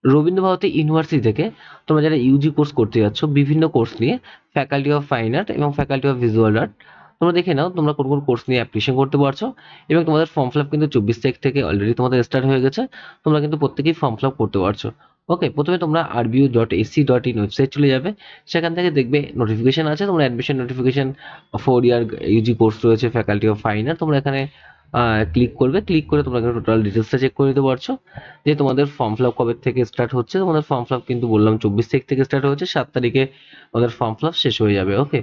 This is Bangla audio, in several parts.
রবীন্দ্রভারতী ইউনিভার্সিটি থেকে তোমরা যারা ইউজি কোর্স করতে যাচ্ছ বিভিন্ন কোর্স নিয়ে, ফ্যাকাল্টি অফ ফাইন আর্ট এবং ফ্যাকাল্টি অফ ভিজুয়াল আর্ট, তোমরা দেখে নাও তোমরা কোন কোন কোর্স নিয়ে অ্যাপ্লিকেশন করতে পারছো। এবং তোমাদের ফর্ম ফিল আপ কিন্তু 24 তারিখ থেকে অলরেডি তোমাদের স্টার্ট হয়ে গেছে। তোমরা কিন্তু প্রত্যেকেই ফর্ম ফিল আপ করতে পারছো। ওকে, প্রথমে তোমরা rbu.ac.in ওয়েবসাইট চলে যাবে। সেখান থেকে দেখবে নোটিফিকেশন আছে, তোমরা অ্যাডমিশন নোটিফিকেশন 4 ইয়ার ইউজি কোর্স রয়েছে ফ্যাকাল্টি অফ ফাইন আর্ট, তোমরা এখানে ক্লিক করবে। ক্লিক করে তোমরা টোটাল ডিটেলসটা চেক করে নিতে পারছো যে তোমাদের ফর্ম ফিল আপ কবে থেকে স্টার্ট হচ্ছে। তোমাদের ফর্ম ফিল আপ কিন্তু বললাম 24 তারিখ থেকে স্টার্ট হচ্ছে, 7 তারিখে তোমাদের ফর্ম ফিল আপ শেষ হয়ে যাবে। ওকে,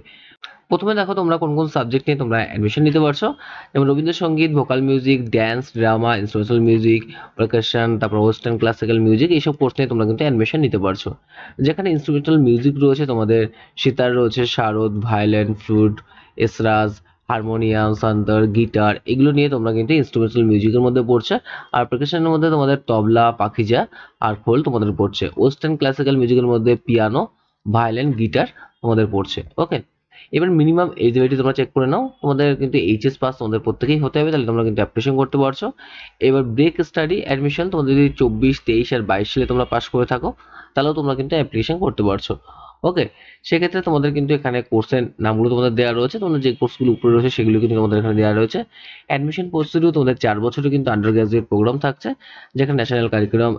প্রথমে দেখো তোমরা কোন কোন সাবজেক্ট নিয়ে তোমরা অ্যাডমিশন নিতে পারছো। যেমন Rabindrasangeet, vocal music, dance, drama, instrumental music, percussion, তারপর ওয়েস্টার্ন ক্লাসিক্যাল মিউজিক, এইসব কোর্স নিয়ে তোমরা কিন্তু অ্যাডমিশন নিতে পারছো। যেখানে ইনস্ট্রুমেন্টাল মিউজিক রয়েছে তোমাদের সিতার রয়েছে, sarod, violin, flute, esraj, harmonium, santoor, guitar, এগুলো নিয়ে তোমরা কিন্তু ইনস্ট্রুমেন্টাল মিউজিকের মধ্যে পড়ছে। আর পারকাশনের মধ্যে তোমাদের তবলা, পাখিজা আর খোল তোমাদের পড়ছে। ওয়েস্টার্ন ক্লাসিক্যাল মিউজিকের মধ্যে পিয়ানো, ভায়োলিন, গিটার তোমাদের পড়ছে। ওকে, এবার মিনিমাম এলিজিবিলিটি তোমরা চেক করে নাও। তোমাদের কিন্তু এইচএস পাস তোমাদের প্রত্যেকেই হতে হবে, তাহলে তোমরা কিন্তু অ্যাপ্লিকেশন করতে পারছো। এবার ব্রেক স্টাডি অ্যাডমিশন তোমাদের যদি 24, 23 আর 22 সালে তোমরা পাস করে থাকো, তাহলেও তোমরা কিন্তু অ্যাপ্লিকেশন করতে পারছো। ওকে, সেক্ষেত্রে তোমাদের কিন্তু এখানে কোর্সের নামগুলো তোমাদের দেওয়া রয়েছে। তোমাদের যে কোর্সগুলো উপরে রয়েছে সেগুলো কিন্তু তোমাদের এখানে দেওয়া রয়েছে। অ্যাডমিশন প্রসিডিউর তোমাদের 4 বছরের কিন্তু আন্ডার গ্রাজুয়েট প্রোগ্রাম থাকছে, যেখানে ন্যাশনাল কারিকুলাম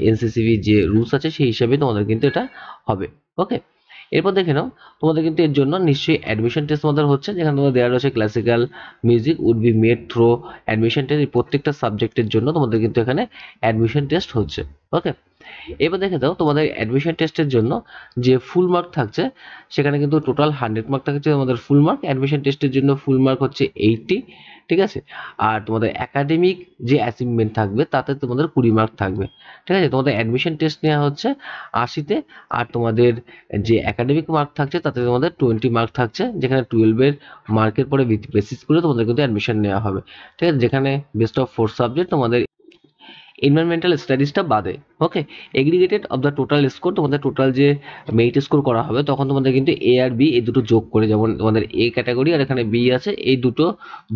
এনসিসিবি যে রুলস আছে সেই হিসাবে তোমাদের কিন্তু এটা হবে। ওকে, এরপর দেখে নাও তোমাদের কিন্তু এর জন্য নিশ্চয়ই অ্যাডমিশন টেস্ট তোমাদের হচ্ছে, যেখানে তোমাদের দেওয়া রয়েছে classical music would be made through admission test. এই প্রত্যেকটা সাবজেক্টের জন্য তোমাদের কিন্তু এখানে অ্যাডমিশন টেস্ট হচ্ছে। ওকে, এবার দেখে দাও তোমাদের অ্যাডমিশন টেস্টের জন্য যে ফুল মার্ক থাকছে, সেখানে কিন্তু টোটাল 100 মার্ক থাকছে তোমাদের ফুল মার্ক। অ্যাডমিশন টেস্টের জন্য ফুল মার্ক হচ্ছে 80, ঠিক আছে। আর তোমাদের একাডেমিক যে অ্যাচিভমেন্ট থাকবে তাতে তোমাদের 20 মার্ক থাকবে, ঠিক আছে। তোমাদের অ্যাডমিশন টেস্ট নেওয়া হচ্ছে 80-তে, আর তোমাদের যে একাডেমিক মার্ক থাকছে তাতে তোমাদের 20 মার্ক থাকছে, যেখানে 12-এর মার্কের পরে বেসিস করে তোমাদের কিন্তু অ্যাডমিশন নেওয়া হবে, ঠিক আছে। যেখানে বেস্ট অফ 4 সাবজেক্ট তোমাদের এনভায়রনমেন্টাল স্টাডিজটা বাদে। Okay, aggregated of the total score, তোমাদের টোটাল যে মেরিট স্কোর করা হবে তখন তোমাদের কিন্তু এ আর বি এই দুটো যোগ করে, যেমন তোমাদের এ ক্যাটাগরি আর এখানে বি আছে, এই দুটো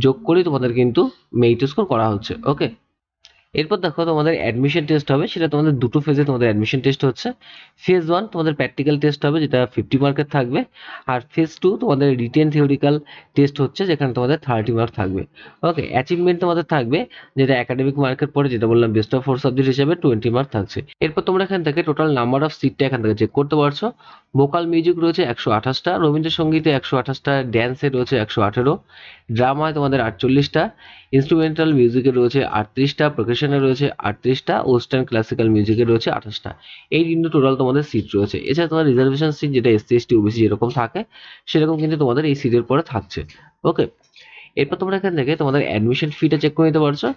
যোগ করে তোমাদের কিন্তু মেরিট স্কোর করা হচ্ছে। ওকে, এরপর দেখো তোমাদের অ্যাডমিশন টেস্ট হবে, সেটা তোমাদের দুটো ফেজে তোমাদের অ্যাডমিশন টেস্ট হচ্ছে। ফেজ 1 তোমাদের প্র্যাকটিক্যাল টেস্ট হবে, যেটা 50 মার্কের থাকবে। আর ফেজ 2 তোমাদের রিটেন থিওরিক্যাল টেস্ট হচ্ছে, যেখানে তোমাদের 30 মার্ক থাকবে। ওকে, অ্যাচিভমেন্ট তোমাদের থাকবে, যেটা একাডেমিক মার্কের পরে যেটা বললাম বেস্ট অফ 4 সাবজেক্ট হিসেবে 20 মার্ক থাকছে। এরপর তোমরা এখান থেকে টোটাল নাম্বার অফ সিটটা এখান থেকে চেক করতে পারছো। ভোকাল মিউজিক রয়েছে 128টা, রবীন্দ্রসঙ্গীতে 128টা, ড্যান্সে রয়েছে 118, ড্রামায় তোমাদের 48টা, ইনস্ট্রুমেন্টাল মিউজিকে রয়েছে 38টা, পারকাশনে রয়েছে 38টা, ওয়েস্টার্ন ক্লাসিক্যাল মিউজিকে রয়েছে 28টা। এই কিন্তু টোটাল তোমাদের সিট রয়েছে। এছাড়া তোমার রিজার্ভেশন সিট, যেটা এসসি এসটি ওবিসি যেরকম থাকে সেরকম কিন্তু তোমাদের এই সিটের পরে থাকছে। ওকে, এরপর তোমরা এখান থেকে তোমাদের অ্যাডমিশন ফিটা চেক করে নিতে পারছো।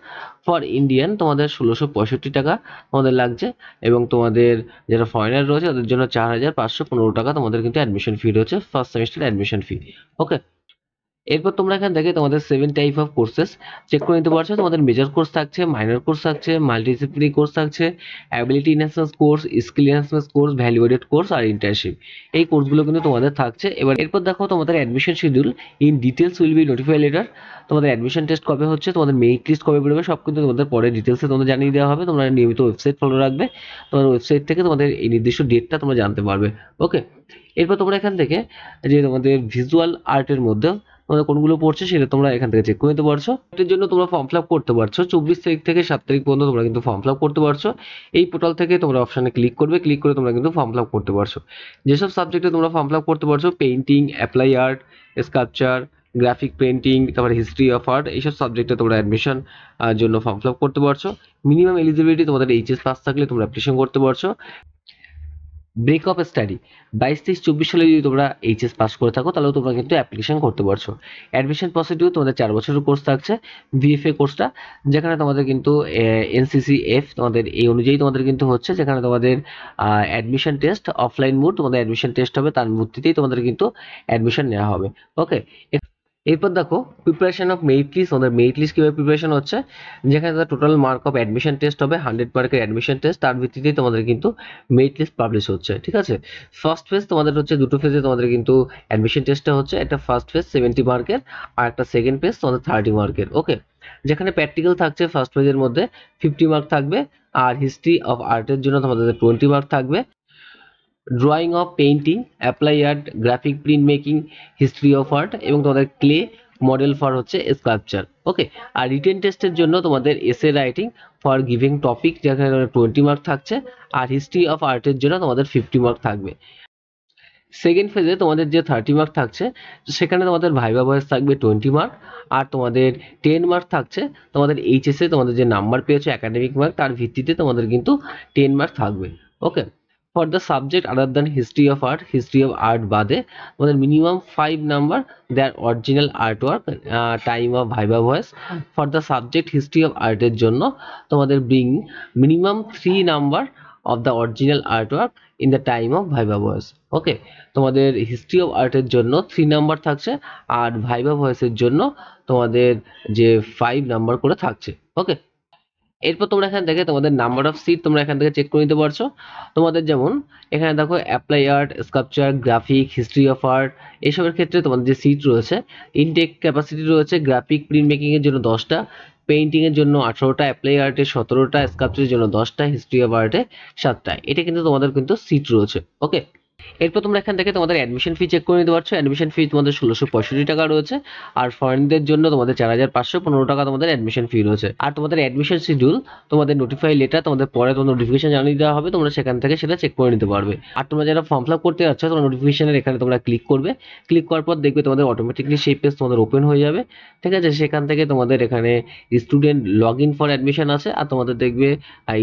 ফর ইন্ডিয়ান তোমাদের 1665 টাকা তোমাদের লাগছে, এবং তোমাদের যারা ফরেনার রয়েছে তাদের জন্য 4515 টাকা তোমাদের কিন্তু অ্যাডমিশন ফি রয়েছে, ফার্স্ট সেমিস্টার অ্যাডমিশন ফি। ওকে, এরপর তোমরা এখান থেকে তোমাদের 7 টাইপ অফ কোর্সেস চেক করে নিতে পারছো। তোমাদের মেজর কোর্স থাকছে, মাইনর কোর্স থাকছে, মাল্টিডিসিপ্লিনারি কোর্স থাকছে, ability enhancement course, skill enhancement course, value added course আর ইন্টার্নশিপ। এই কোর্সগুলো কিন্তু তোমাদের থাকছে। এরপর দেখো তোমাদের admission schedule in details will be notify later. তোমাদের অ্যাডমিশন টেস্ট কবে হচ্ছে, তোমাদের মেরিট লিস্ট কবে বেরোবে, সব কিন্তু তোমাদের পরে ডিটেলসে তোমাদের জানিয়ে দেওয়া হবে। তোমরা নিয়মিত ওয়েবসাইট ফলো রাখবে, তোমাদের ওয়েবসাইট থেকে তোমাদের এই নির্দিষ্ট ডেটটা তোমরা জানতে পারবে। ওকে, এরপর তোমরা এখান থেকে যে তোমাদের ভিজুয়াল আর্টের মধ্যে তোমাদের কোনগুলো পড়ছে সেটা তোমরা এখান থেকে চেক করে নিতে পারছো। এটার জন্য তোমরা ফর্ম ফিল আপ করতে পারছো 24 তারিখ থেকে 7 তারিখ পর্যন্ত তোমরা কিন্তু ফর্ম ফিল আপ করতে পারছো। এই পোর্টাল থেকে তোমরা অপশানে ক্লিক করবে, ক্লিক করে তোমরা কিন্তু ফর্ম ফিল আপ করতে পারছো। যেসব সাবজেক্টে তোমরা ফর্ম ফিল আপ করতে পারছো, painting, apply art, sculpture, graphic painting, তারপরে হিস্ট্রি অফ আর্ট, এইসব সাবজেক্টে তোমরা অ্যাডমিশন জন্য ফর্ম ফিল আপ করতে পারছো। মিনিমাম এলিজিবিলিটি তোমাদের এইচএস পাস থাকলে তোমরা অ্যাপ্লিকেশন করতে পারছো। ব্রেক অফ স্টাডি 22, 23, 24 সালে যদি তোমরা এইচএস পাস করে থাকো তাহলেও তোমরা কিন্তু অ্যাপ্লিকেশন করতে পারছো। অ্যাডমিশন প্রসিডিউর তোমাদের 4 বছরের কোর্স থাকছে, ভিএফএ কোর্সটা, যেখানে তোমাদের কিন্তু এনসিসিএফ তোমাদের এই অনুযায়ী তোমাদের কিন্তু হচ্ছে, যেখানে তোমাদের অ্যাডমিশন টেস্ট অফলাইন মোড তোমাদের অ্যাডমিশন টেস্ট হবে, তার ভিত্তিতেই তোমাদের কিন্তু অ্যাডমিশন নেওয়া হবে। ওকে, এরপর দেখো প্রিপারেশন অফ মেরিট লিস্ট। আমাদের মেরিট লিস্ট কীভাবে প্রিপারেশন হচ্ছে, যেখানে total mark of admission test হবে 100 মার্কের অ্যাডমিশন টেস্ট, তার ভিত্তিতেই তোমাদের কিন্তু মেরিট লিস্ট পাবলিশ হচ্ছে, ঠিক আছে। ফার্স্ট ফেজ তোমাদের হচ্ছে দুটো ফেজে তোমাদের কিন্তু অ্যাডমিশন টেস্টটা হচ্ছে, একটা ফার্স্ট ফেজ 70 মার্কের আর একটা সেকেন্ড ফেজ তোমাদের 30 মার্কের। ওকে, যেখানে প্র্যাকটিক্যাল থাকছে ফার্স্ট পেজের মধ্যে 50 মার্ক থাকবে, আর হিস্ট্রি অফ আর্টের জন্য তোমাদের 20 মার্ক থাকবে। Drawing of painting, apply art, graphic print making, history of art এবং তোমাদের ক্লে মডেল ফর হচ্ছে স্কাল্পচার। ওকে, আর রিটেন টেস্টের জন্য তোমাদের essay writing for giving topic যেখানে 20 মার্ক থাকছে, আর হিস্ট্রি অফ আর্টের জন্য তোমাদের 50 মার্ক থাকবে। সেকেন্ড ফেজে তোমাদের যে 30 মার্ক থাকছে, সেখানে তোমাদের ভাইবা ভয়েস থাকবে 20 মার্ক, আর তোমাদের 10 মার্ক থাকছে তোমাদের এইচএসে তোমাদের যে নাম্বার পেয়েছো একাডেমিক মার্ক তার ভিত্তিতে তোমাদের কিন্তু 10 মার্ক থাকবে। Okay, for the subject other than history of art বাদে তোমাদের minimum 5 number their original art work time of viva voce. For the subject history of আর্টের জন্য তোমাদের bring minimum 3 number of the original art work in the time of viva voce. Okay, তোমাদের হিস্ট্রি অফ আর্টের জন্য 3 নাম্বার থাকছে, আর ভাইবা ভয়েসের জন্য তোমাদের যে 5 নাম্বার করে থাকছে। ওকে, এরপর তোমরা এখানে দেখে তোমাদের নাম্বার অফ সিট তোমরা এখান থেকে চেক করে নিতে পারছো। তোমাদের যেমন এখানে দেখো apply art, sculpture, graphic, history of art এইসবের ক্ষেত্রে তোমাদের যে সিট রয়েছে, ইনটেক ক্যাপাসিটি রয়েছে গ্রাফিক প্রিন্ট মেকিং এর জন্য 10টা, পেইন্টিং এর জন্য 18টা, অ্যাপ্লাই আর্টে 17টা, স্কাল্পচারের জন্য 10টা, হিস্ট্রি অফ আর্টে 7টা। এটা কিন্তু তোমাদের কিন্তু সিট রয়েছে। ওকে, এরপর তোমরা এখান থেকে তোমাদের অ্যাডমিশন ফি চেক করে নিতে পারছো। অ্যাডমিশন ফি তোমাদের 1665 টাকা রয়েছে, আর ফরেনদের জন্য তোমাদের 4515 টাকা তোমাদের অ্যাডমিশন ফি রয়েছে। আর তোমাদের অ্যাডমিশন শিডিউল তোমাদের নোটিফাই লেটার তোমাদের পরে তোমাদের নোটিফিকেশন জানিয়ে দেওয়া হবে, তোমরা সেখান থেকে সেটা চেক করে নিতে পারবে। আর তোমরা যারা ফর্ম ফিল আপ করতে যাচ্ছ তোমরা নোটিফিকেশনের এখানে তোমরা ক্লিক করবে, ক্লিক করার পর দেখবে তোমাদের অটোমেটিকলি সেই পেজ তোমাদের ওপেন হয়ে যাবে। ঠিক আছে, সেখান থেকে তোমাদের এখানে student log in for admission আছে, আর তোমাদের দেখবে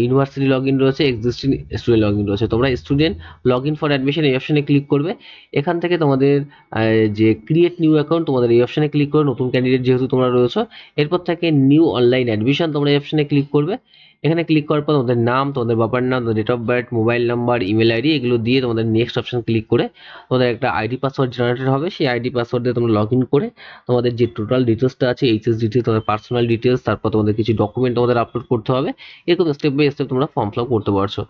ইউনিভার্সিটি লগ ইন রয়েছে, এক্সিস্টিং স্টুডেন্ট লগ ইন রয়েছে। তোমরা student log in for admission এই অপশনে ক্লিক করবে। এখান থেকে তোমাদের যে ক্রিয়েট নিউ অ্যাকাউন্ট তোমাদের এই অপশনে ক্লিক করে, নতুন ক্যান্ডিডেট যেহেতু তোমরা রয়েছো, এরপর থেকে নিউ অনলাইন অ্যাডমিশন তোমরা এই অপশনে ক্লিক করবে। এখানে ক্লিক করার পর তোমাদের নাম, তোমাদের বাবার নাম, date of birth, mobile number, email ID এগুলো দিয়ে তোমাদের নেক্সট অপশন ক্লিক করে তোমাদের একটা আইডি পাসওয়ার্ড জেনারেটেড হবে। সেই আইডি পাসওয়ার্ড দিয়ে তোমরা লগ ইন করে তোমাদের যে টোটাল ডিটেলসটা আছে, এইচএস ডিটেলস, তোমাদের পার্সোনাল ডিটেলস, তারপর তোমাদের কিছু ডকুমেন্ট তোমাদের আপলোড করতে হবে। এরকম স্টেপ বাই স্টেপ তোমরা ফর্ম ফিল আপ করতে পারছো।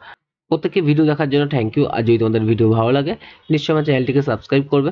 প্রত্যেককে ভিডিও দেখার জন্য থ্যাংক ইউ। আর যদি তোমাদের ভিডিও ভালো লাগে নিশ্চয়ই আমার চ্যানেলটিকে সাবস্ক্রাইব করবে।